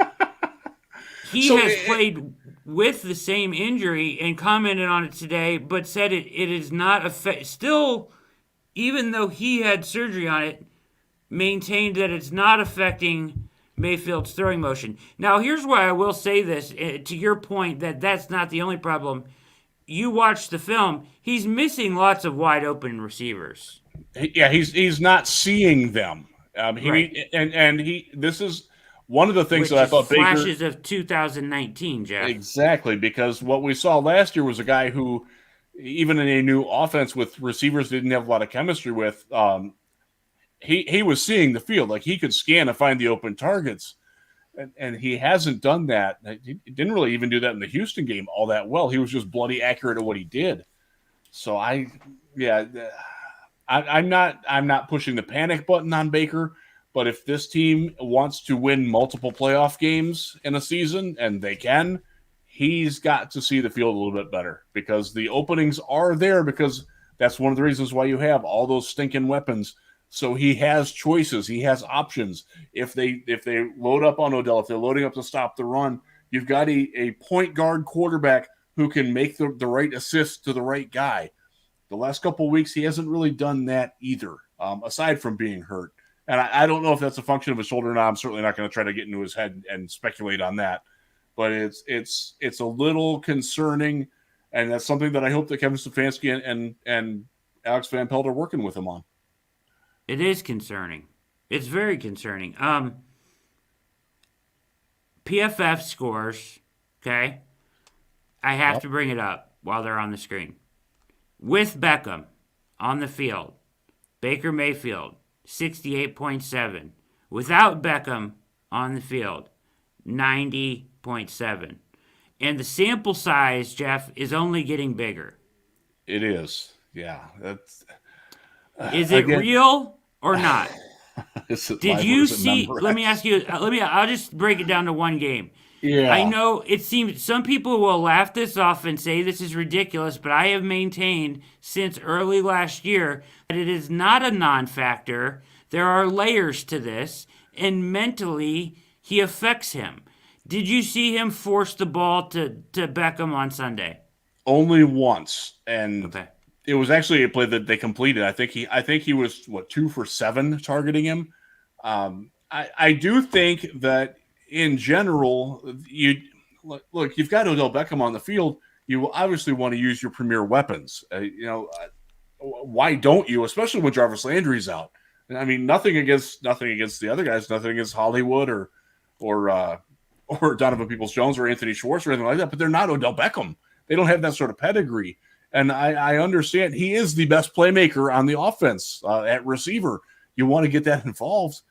he has played with the same injury and commented on it today, but said it is not still, even though he had surgery on it, maintained that it's not affecting Mayfield's throwing motion. Now, here's why I will say this, to your point that that's not the only problem. You watch the film, he's missing lots of wide open receivers. Yeah, he's not seeing them. Right. This is one of the things that I thought flashes of 2019, Jeff. Exactly, because what we saw last year was a guy who, even in a new offense with receivers didn't have a lot of chemistry with, he was seeing the field. Like, he could scan and find the open targets, and he hasn't done that. He didn't really even do that in the Houston game all that well. He was just bloody accurate at what he did. So I'm not pushing the panic button on Baker, but if this team wants to win multiple playoff games in a season, and they can, he's got to see the field a little bit better, because the openings are there, because that's one of the reasons why you have all those stinking weapons. So he has choices. He has options. If they load up on Odell, if they're loading up to stop the run, you've got a point guard quarterback who can make the right assist to the right guy. The last couple of weeks, he hasn't really done that either, aside from being hurt. And I don't know if that's a function of his shoulder or not. I'm certainly not going to try to get into his head and speculate on that. But it's a little concerning, and that's something that I hope that Kevin Stefanski and Alex Van Pelt are working with him on. It is concerning. It's very concerning. PFF scores, okay? I have to bring it up while they're on the screen. With Beckham on the field, Baker Mayfield, 68.7. Without Beckham on the field, 90.7. And the sample size, Jeff, is only getting bigger. It is. Yeah. Is it real or not? Did you see? Let me ask you. I'll just break it down to one game. Yeah. I know it seems some people will laugh this off and say this is ridiculous, but I have maintained since early last year that it is not a non-factor. There are layers to this, and mentally he affects him. Did you see him force the ball to Beckham on Sunday? Only once, and Okay. it was actually a play that they completed. I think he was 2 for 7 targeting him. I do think that in general, look, you've got Odell Beckham on the field. You obviously want to use your premier weapons. Why don't you? Especially when Jarvis Landry's out. I mean, nothing against the other guys, nothing against Hollywood or Donovan Peoples-Jones or Anthony Schwartz or anything like that. But they're not Odell Beckham. They don't have that sort of pedigree. And I understand he is the best playmaker on the offense at receiver. You want to get that involved,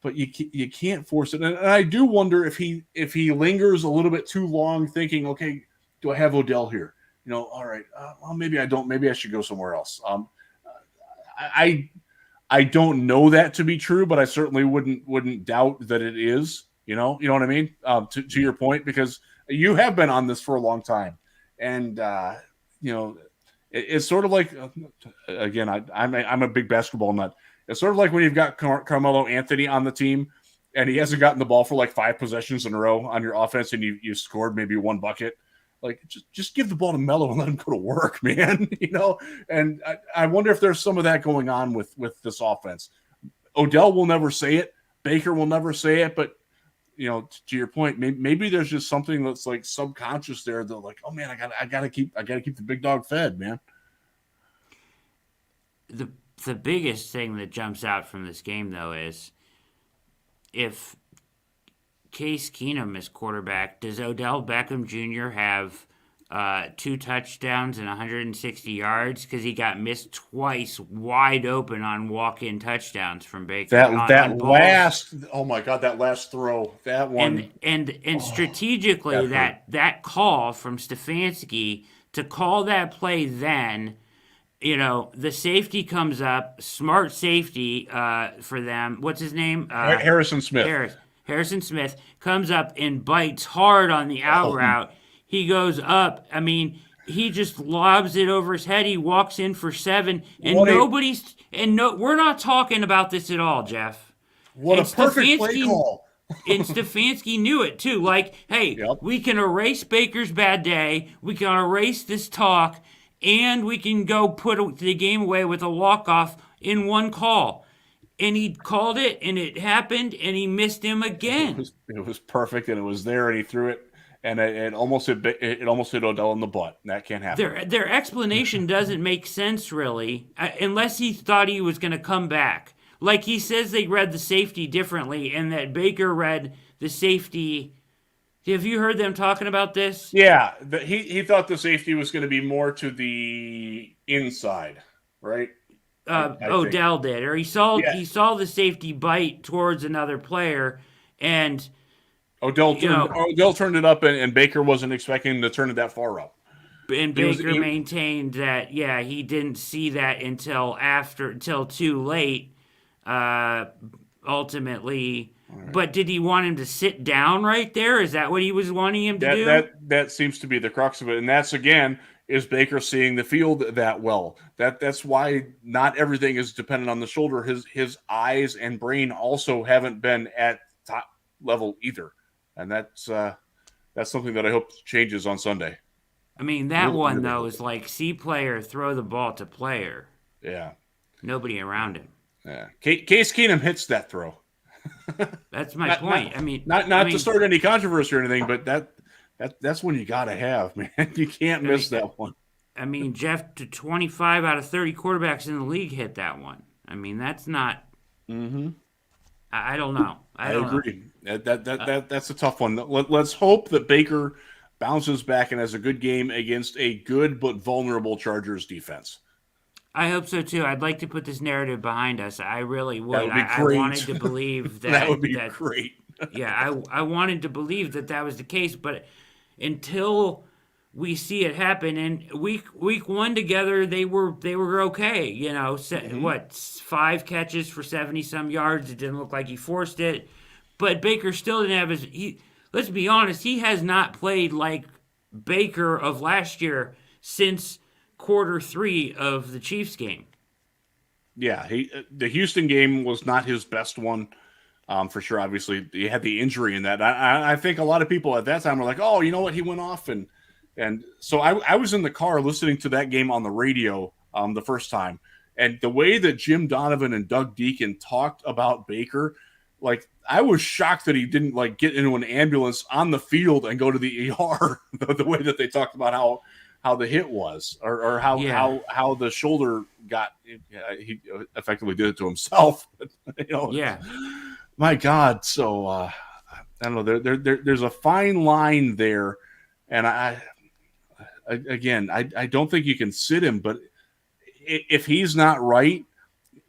but you can't force it. And I do wonder if he lingers a little bit too long, thinking, okay, do I have Odell here? All right, well, maybe I don't. Maybe I should go somewhere else. I don't know that to be true, but I certainly wouldn't doubt that it is. You know what I mean? To your point, because you have been on this for a long time, and it's sort of like, again, I'm a big basketball nut. It's sort of like when you've got Carmelo Anthony on the team, and he hasn't gotten the ball for like 5 possessions in a row on your offense, and you scored maybe 1 bucket. Like, just give the ball to Melo and let him go to work, man. And I wonder if there's some of that going on with this offense. Odell will never say it. Baker will never say it. But, to your point, maybe there's just something that's like subconscious there. That like, oh man, I gotta keep the big dog fed, man. The biggest thing that jumps out from this game, though, is if Case Keenum is quarterback, does Odell Beckham Jr. have 2 touchdowns and 160 yards? Because he got missed twice wide open on walk-in touchdowns from Baker. That last, oh my God, that last throw, that one. And strategically, that call from Stefanski to call that play then, the safety comes up, smart safety for them. What's his name? Harrison Smith. Harrison Smith comes up and bites hard on the out route. He goes up. I mean, he just lobs it over his head. He walks in for 7, and we're not talking about this at all, Jeff. What a perfect play call. And Stefanski knew it too. Like, hey, we can erase Baker's bad day. We can erase this talk, and we can go put the game away with a walk-off in one call. And he called it, and it happened, and he missed him again. It was perfect, and it was there, and he threw it, and it almost hit Odell in the butt. That can't happen. Their explanation doesn't make sense, really, unless he thought he was going to come back. Like he says they read the safety differently, and that Baker read the safety. Have you heard them talking about this? Yeah, he thought the safety was going to be more to the inside, right? Odell did, or he saw the safety bite towards another player, and Odell turned it up, and Baker wasn't expecting to turn it that far up. And Baker maintained that he didn't see that until too late, ultimately. Right. But did he want him to sit down right there? Is that what he was wanting him to do? That seems to be the crux of it, and that's again. Is Baker seeing the field that well? That's why not everything is dependent on the shoulder. His eyes and brain also haven't been at top level either, and that's something that I hope changes on Sunday. I mean, that one though is like see player throw the ball to player. Yeah, nobody around him. Yeah, Case Keenum hits that throw. That's my point. Not to start any controversy or anything, but that's when you got to have, man. You can't miss that one. I mean, Jeff, 25 out of 30 quarterbacks in the league hit that one. I mean, that's not. Mm-hmm. I don't know. I agree. That's a tough one. Let's hope that Baker bounces back and has a good game against a good but vulnerable Chargers defense. I hope so too. I'd like to put this narrative behind us. I really would. That would be great. I wanted to believe that. That would be great. Yeah, I wanted to believe that was the case, but until we see it happen, and week 1 together, they were okay. 5 catches for 70-some yards. It didn't look like he forced it, but Baker still didn't have his. Let's be honest, he has not played like Baker of last year since quarter 3 of the Chiefs game. Yeah, the Houston game was not his best one. For sure, obviously, he had the injury in that. I think a lot of people at that time were like, "Oh, you know what? He went off and And so I was in the car listening to that game on the radio the first time. And the way that Jim Donovan and Doug Deacon talked about Baker, like I was shocked that he didn't like get into an ambulance on the field and go to the ER the way that they talked about how the hit was or how the shoulder got. He effectively did it to himself. My God. So I don't know. There's a fine line there, and I don't think you can sit him, but if he's not right,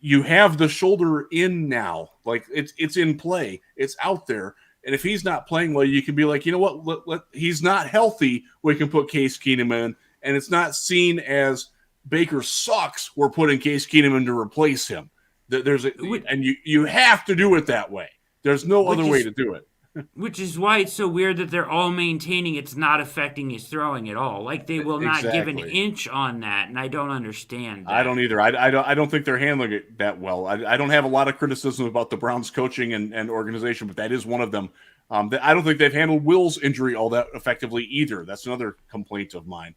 you have the shoulder in now. Like it's in play. It's out there. And if he's not playing well, you can be like, you know what? He's not healthy. We can put Case Keenum in. And it's not seen as Baker sucks. We're putting Case Keenum in to replace him. And you have to do it that way. There's no other way to do it. Which is why it's so weird that they're all maintaining it's not affecting his throwing at all. Like they will not give an inch on that, and I don't understand that. I don't either. I don't think they're handling it that well. I don't have a lot of criticism about the Browns coaching and organization, but that is one of them. I don't think they've handled Will's injury all that effectively either. That's another complaint of mine.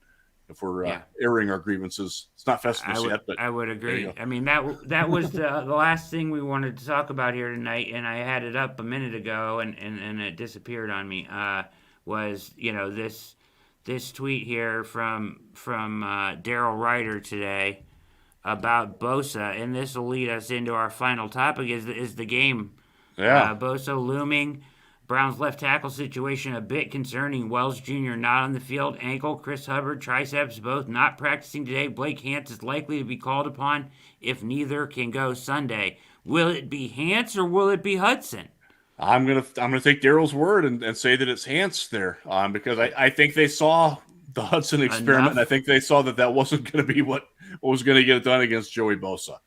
If we're airing our grievances, it's not Festivus yet, but I would agree. I mean that was the last thing we wanted to talk about here tonight, and I had it up a minute ago, and it disappeared on me. Was this tweet here from Daryl Ryder today about Bosa, and this will lead us into our final topic is the game. Yeah, Bosa looming. Browns left tackle situation a bit concerning. Wells Jr. not on the field. Ankle. Chris Hubbard, triceps, both not practicing today. Blake Hance is likely to be called upon if neither can go Sunday. Will it be Hance or will it be Hudson? I'm gonna take Daryl's word and say that it's Hance there because I think they saw the Hudson experiment, and I think they saw that wasn't going to be what was going to get it done against Joey Bosa.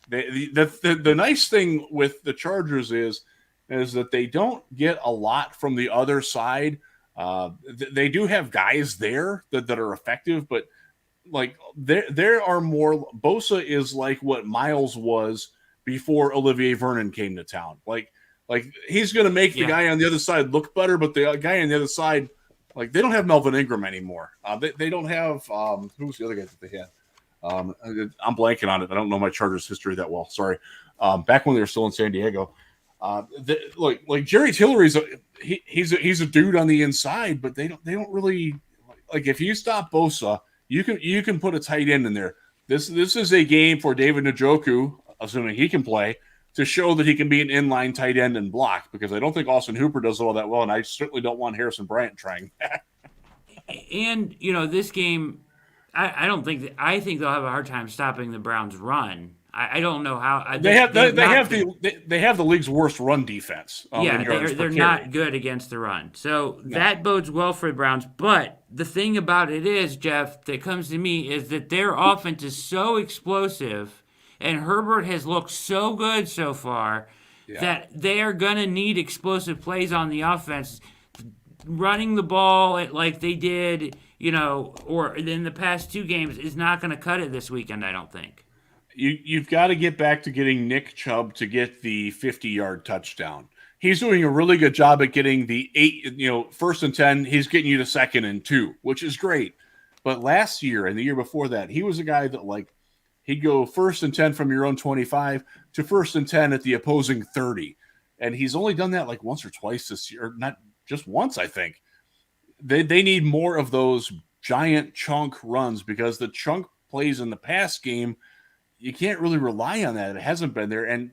The nice thing with the Chargers is that they don't get a lot from the other side. They do have guys there that are effective, but like there are more. Bosa is like what Miles was before Olivier Vernon came to town. Like he's going to make the guy on the other side look better, but the guy on the other side, like they don't have Melvin Ingram anymore. They don't have who's the other guy that they had? I'm blanking on it. I don't know my Chargers history that well. Sorry. Back when they were still in San Diego. Like Jerry Tillery's he's a dude on the inside, but they don't really like if you stop Bosa, you can put a tight end in there. This is a game for David Njoku, assuming he can play, to show that he can be an inline tight end and block, because I don't think Austin Hooper does it all that well, and I certainly don't want Harrison Bryant trying that. And this game, I think they'll have a hard time stopping the Browns' run. I don't know how they have the league's worst run defense. They're not good against the run, so that bodes well for the Browns. But the thing about it is, Jeff, that comes to me is that their offense is so explosive, and Herbert has looked so good so far that they are gonna need explosive plays on the offense. Running the ball like they did, or in the past two games is not going to cut it this weekend, I don't think. You've got to get back to getting Nick Chubb to get the 50-yard touchdown. He's doing a really good job at getting the 1st and 10. He's getting you to 2nd and 2, which is great. But last year and the year before that, he was a guy that he'd go 1st and 10 from your own 25 to 1st and 10 at the opposing 30. And he's only done that once or twice this year, not just once, I think. They need more of those giant chunk runs, because the chunk plays in the pass game, you can't really rely on that. It hasn't been there. And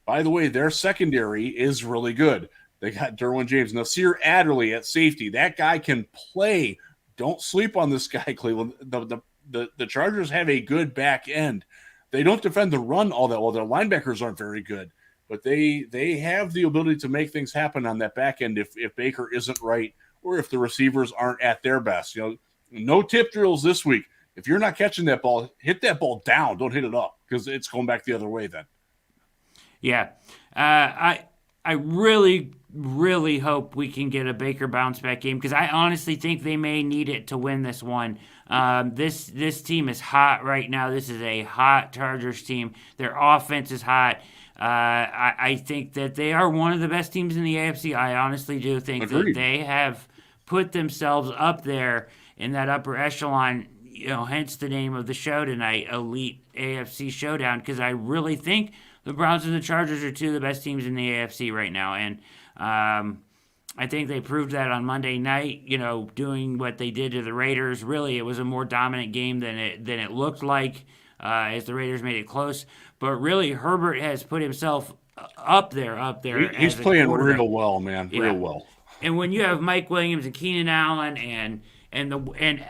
by the way, their secondary is really good. They got Derwin James, Nasir Adderley at safety. That guy can play. Don't sleep on this guy, Cleveland. The Chargers have a good back end. They don't defend the run all that well. Their linebackers aren't very good, but they have the ability to make things happen on that back end if Baker isn't right, or if the receivers aren't at their best. No tip drills this week. If you're not catching that ball, hit that ball down. Don't hit it up, because it's going back the other way then. Yeah. I really, really hope we can get a Baker bounce back game, because I honestly think they may need it to win this one. This team is hot right now. This is a hot Chargers team. Their offense is hot. I think that they are one of the best teams in the AFC. I honestly do think that they have put themselves up there in that upper echelon, hence the name of the show tonight, Elite AFC Showdown, because I really think the Browns and the Chargers are two of the best teams in the AFC right now. And I think they proved that on Monday night, doing what they did to the Raiders. Really, it was a more dominant game than it looked like as the Raiders made it close. But really, Herbert has put himself up there. He's playing real well, man, real well. And when you have Mike Williams and Keenan Allen and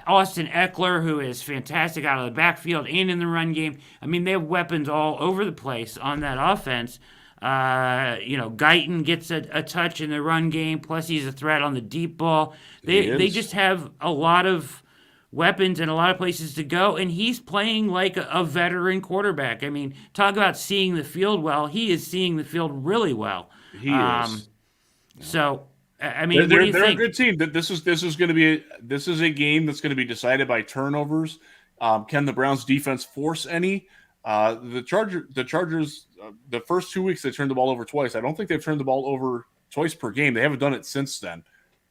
Austin Eckler, who is fantastic out of the backfield and in the run game, I mean, they have weapons all over the place on that offense. Guyton gets a touch in the run game, plus he's a threat on the deep ball. They just have a lot of weapons and a lot of places to go, and he's playing like a veteran quarterback. I mean, talk about seeing the field well. He is seeing the field really well. He is. So, I mean, they're what do you think? A good team. This is going to be a game that's going to be decided by turnovers. Can the Browns defense force any? The Chargers, the first 2 weeks they turned the ball over twice. I don't think they've turned the ball over twice per game. They haven't done it since then.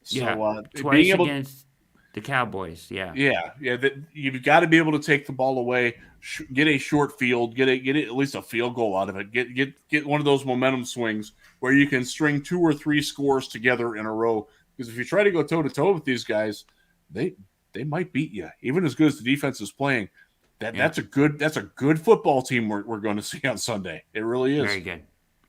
So twice against the Cowboys. Yeah. You've got to be able to take the ball away, get a short field, get at least a field goal out of it. Get one of those momentum swings where you can string 2 or 3 scores together in a row. Because if you try to go toe to toe with these guys, they might beat you, even as good as the defense is playing. That's a good football team we're going to see on Sunday. It really is very good.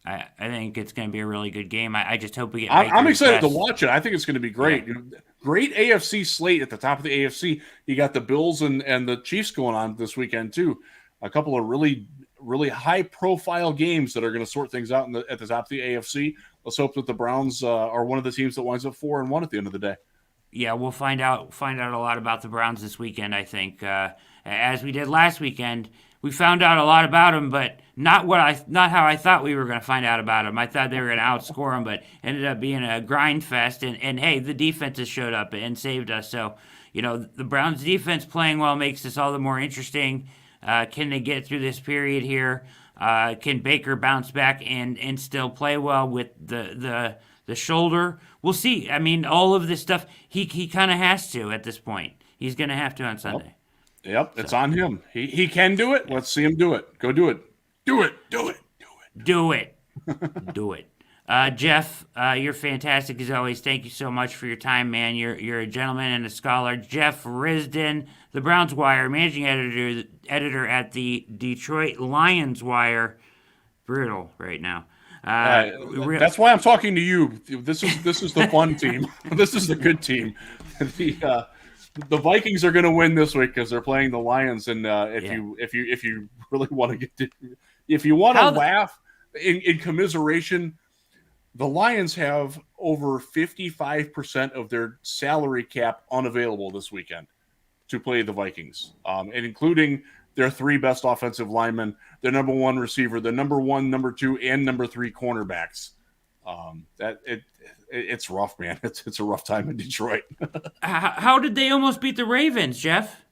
I think it's going to be a really good game. I just hope we get. I'm excited to watch it. I think it's going to be great. Yeah. Great AFC slate at the top of the AFC. You got the Bills and the Chiefs going on this weekend too. A couple of really, really high profile games that are going to sort things out at the top of the AFC. Let's hope that the Browns are one of the teams that winds up 4-1 at the end of the day. Yeah, we'll find out a lot about the Browns this weekend. I think. As we did last weekend, we found out a lot about them, but not how I thought we were going to find out about them. I thought they were going to outscore them, but ended up being a grind fest. And hey, the defenses showed up and saved us. So, the Browns defense playing well makes this all the more interesting. Can they get through this period here? Can Baker bounce back and still play well with the shoulder? We'll see. I mean, all of this stuff, he kind of has to at this point. He's going to have to on Sunday. Yep, it's on him. He can do it. Let's see him do it. Go do it. Do it. Jeff, you're fantastic as always. Thank you so much for your time, man. You're a gentleman and a scholar. Jeff Risdon, the Browns Wire, managing editor at the Detroit Lions Wire. Brutal right now. That's why I'm talking to you. This is the fun team. This is the good team. The Vikings are going to win this week because they're playing the Lions, and if you really want to laugh in commiseration, the Lions have over 55% of their salary cap unavailable this weekend to play the Vikings, and including their 3 best offensive linemen, their number 1 receiver, the number 1, number 2, and number 3 cornerbacks. It's rough, man. It's a rough time in Detroit. How did they almost beat the Ravens, Jeff?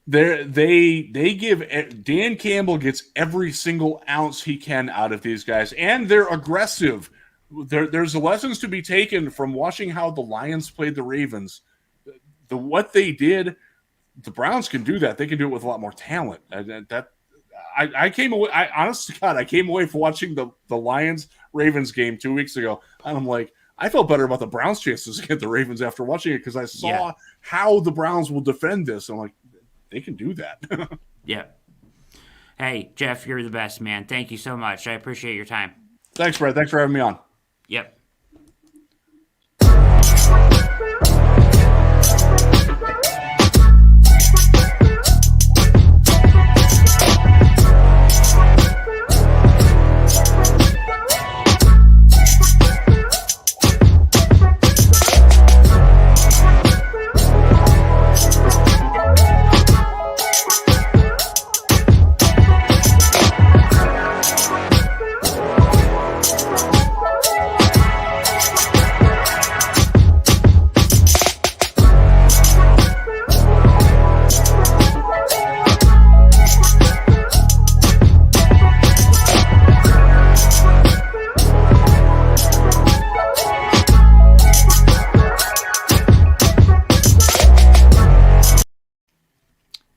They give Dan Campbell gets every single ounce he can out of these guys, and they're aggressive. There's lessons to be taken from watching how the Lions played the Ravens. What they did, the Browns can do that. They can do it with a lot more talent. I came away. Honest to God, I came away from watching the Lions Ravens game 2 weeks ago, and I'm like, I felt better about the Browns' chances against the Ravens after watching it because I saw how the Browns will defend this. I'm like, they can do that. Yeah. Hey, Jeff, you're the best, man. Thank you so much. I appreciate your time. Thanks, Brad. Thanks for having me on. Yep.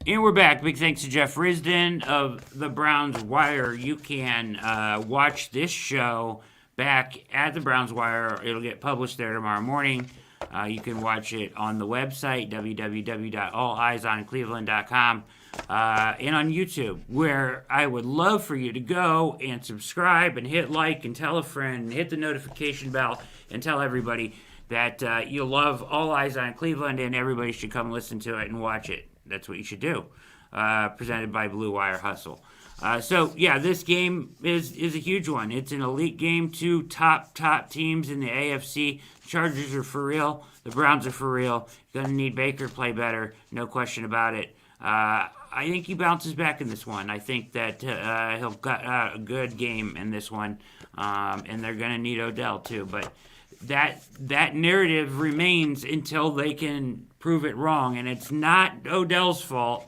And we're back. Big thanks to Jeff Risdon of the Browns Wire. You can watch this show back at the Browns Wire. It'll get published there tomorrow morning. You can watch it on the website, www.alliesOnCleveland.com, and on YouTube, where I would love for you to go and subscribe and hit like and tell a friend and hit the notification bell and tell everybody that you love All Eyes on Cleveland and everybody should come listen to it and watch it. That's what you should do. Presented by Blue Wire Hustle. This game is a huge one. It's an elite game. Two top teams in the AFC. Chargers are for real. The Browns are for real. Going to need Baker to play better. No question about it. I think he bounces back in this one. I think that he'll cut out a good game in this one. And they're going to need Odell too. But that narrative remains until they can prove it wrong. And it's not Odell's fault.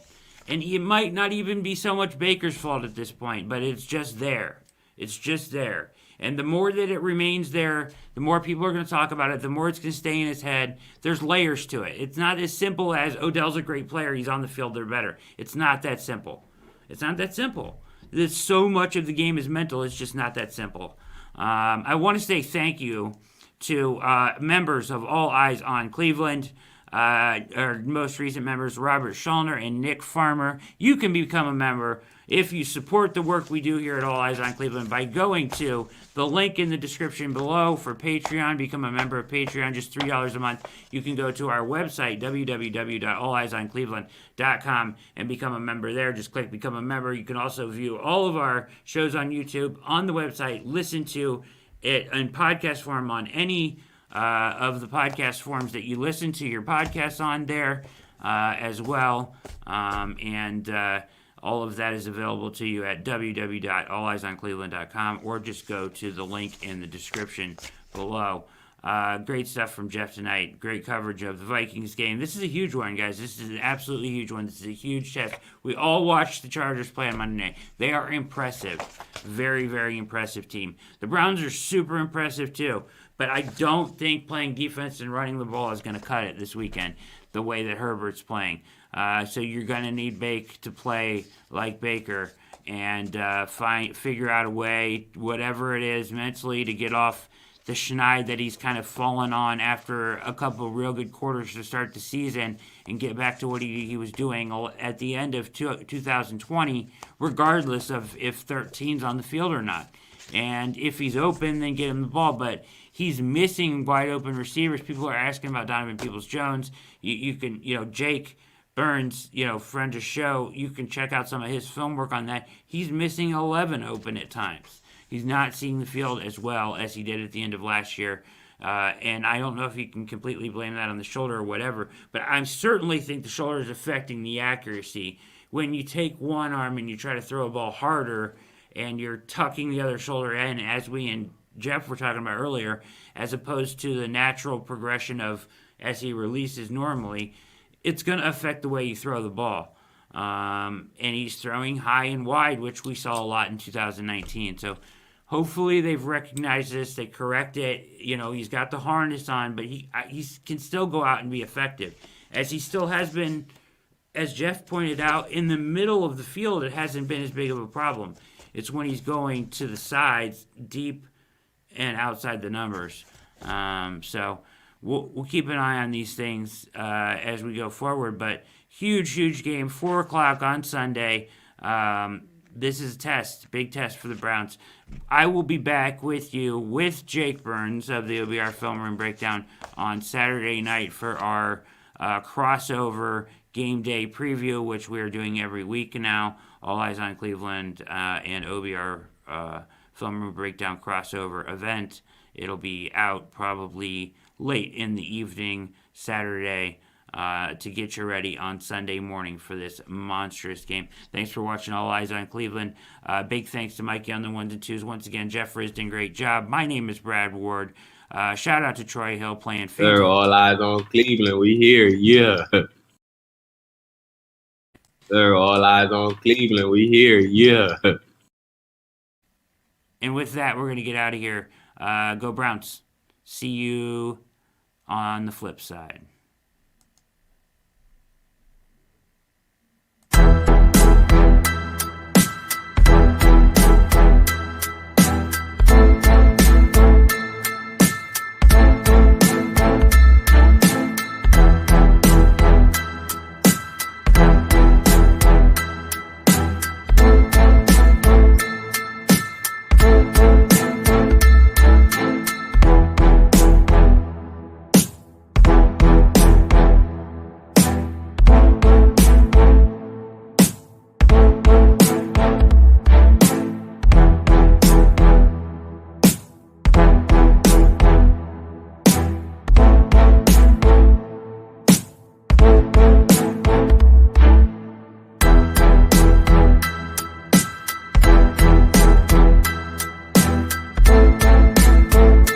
And it might not even be so much Baker's fault at this point, but it's just there. It's just there. And the more that it remains there, the more people are going to talk about it, the more it's going to stay in his head. There's layers to it. It's not as simple as Odell's a great player, he's on the field, they're better. It's not that simple. It's not that simple. There's so much of the game is mental, it's just not that simple. I want to say thank you to members of All Eyes on Cleveland. Our most recent members, Robert Schallner and Nick Farmer. You can become a member if you support the work we do here at All Eyes on Cleveland by going to the link in the description below for Patreon. Become a member of Patreon, just $3 a month. You can go to our website, www.alliesOnCleveland.com, and become a member there. Just click Become a Member. You can also view all of our shows on YouTube, on the website, listen to it in podcast form on any of the podcast forms that you listen to your podcasts on there as well. All of that is available to you at www.alliesOnCleveland.com, or just go to the link in the description below. Great stuff from Jeff tonight. Great coverage of the Vikings game. This is a huge one, guys. This is an absolutely huge one. This is a huge test. We all watched the Chargers play on Monday night. They are impressive. Very, very impressive team. The Browns are super impressive too. But I don't think playing defense and running the ball is going to cut it this weekend the way that Herbert's playing. So you're going to need Bake to play like Baker and figure out a way, whatever it is, mentally to get off the schneid that he's kind of fallen on after a couple of real good quarters to start the season and get back to what he was doing at the end of 2020, regardless of if 13's on the field or not. And if he's open, then get him the ball. But he's missing wide open receivers. People are asking about Donovan Peoples-Jones. You can, Jake Burns, friend of show, you can check out some of his film work on that. He's missing 11 open at times. He's not seeing the field as well as he did at the end of last year. And I don't know if you can completely blame that on the shoulder or whatever, but I certainly think the shoulder is affecting the accuracy. When you take one arm and you try to throw a ball harder and you're tucking the other shoulder in, as we and Jeff were talking about earlier, as opposed to the natural progression of as he releases normally, it's going to affect the way you throw the ball. And he's throwing high and wide, which we saw a lot in 2019. So hopefully they've recognized this, they correct it. He's got the harness on, but he can still go out and be effective. As he still has been, as Jeff pointed out, in the middle of the field, it hasn't been as big of a problem. It's when he's going to the sides, deep and outside the numbers. So we'll keep an eye on these things as we go forward. But huge game, 4 o'clock on Sunday. This is a test, big test for the Browns. I will be back with you with Jake Burns of the OBR Film Room Breakdown on Saturday night for our crossover game day preview, which we are doing every week now. All Eyes on Cleveland and OBR Film Room Breakdown crossover event. It'll be out probably late in the evening Saturday to get you ready on Sunday morning for this monstrous game. Thanks for watching All Eyes on Cleveland. Big thanks to Mikey on the 1s and 2s. Once again, Jeff Risdon, great job. My name is Brad Ward. Shout out to Troy Hill playing field. Sir, All Eyes on Cleveland. We here, yeah. Sir, All Eyes on Cleveland. We here, yeah. And with that, we're going to get out of here. Go Browns. See you on the flip side.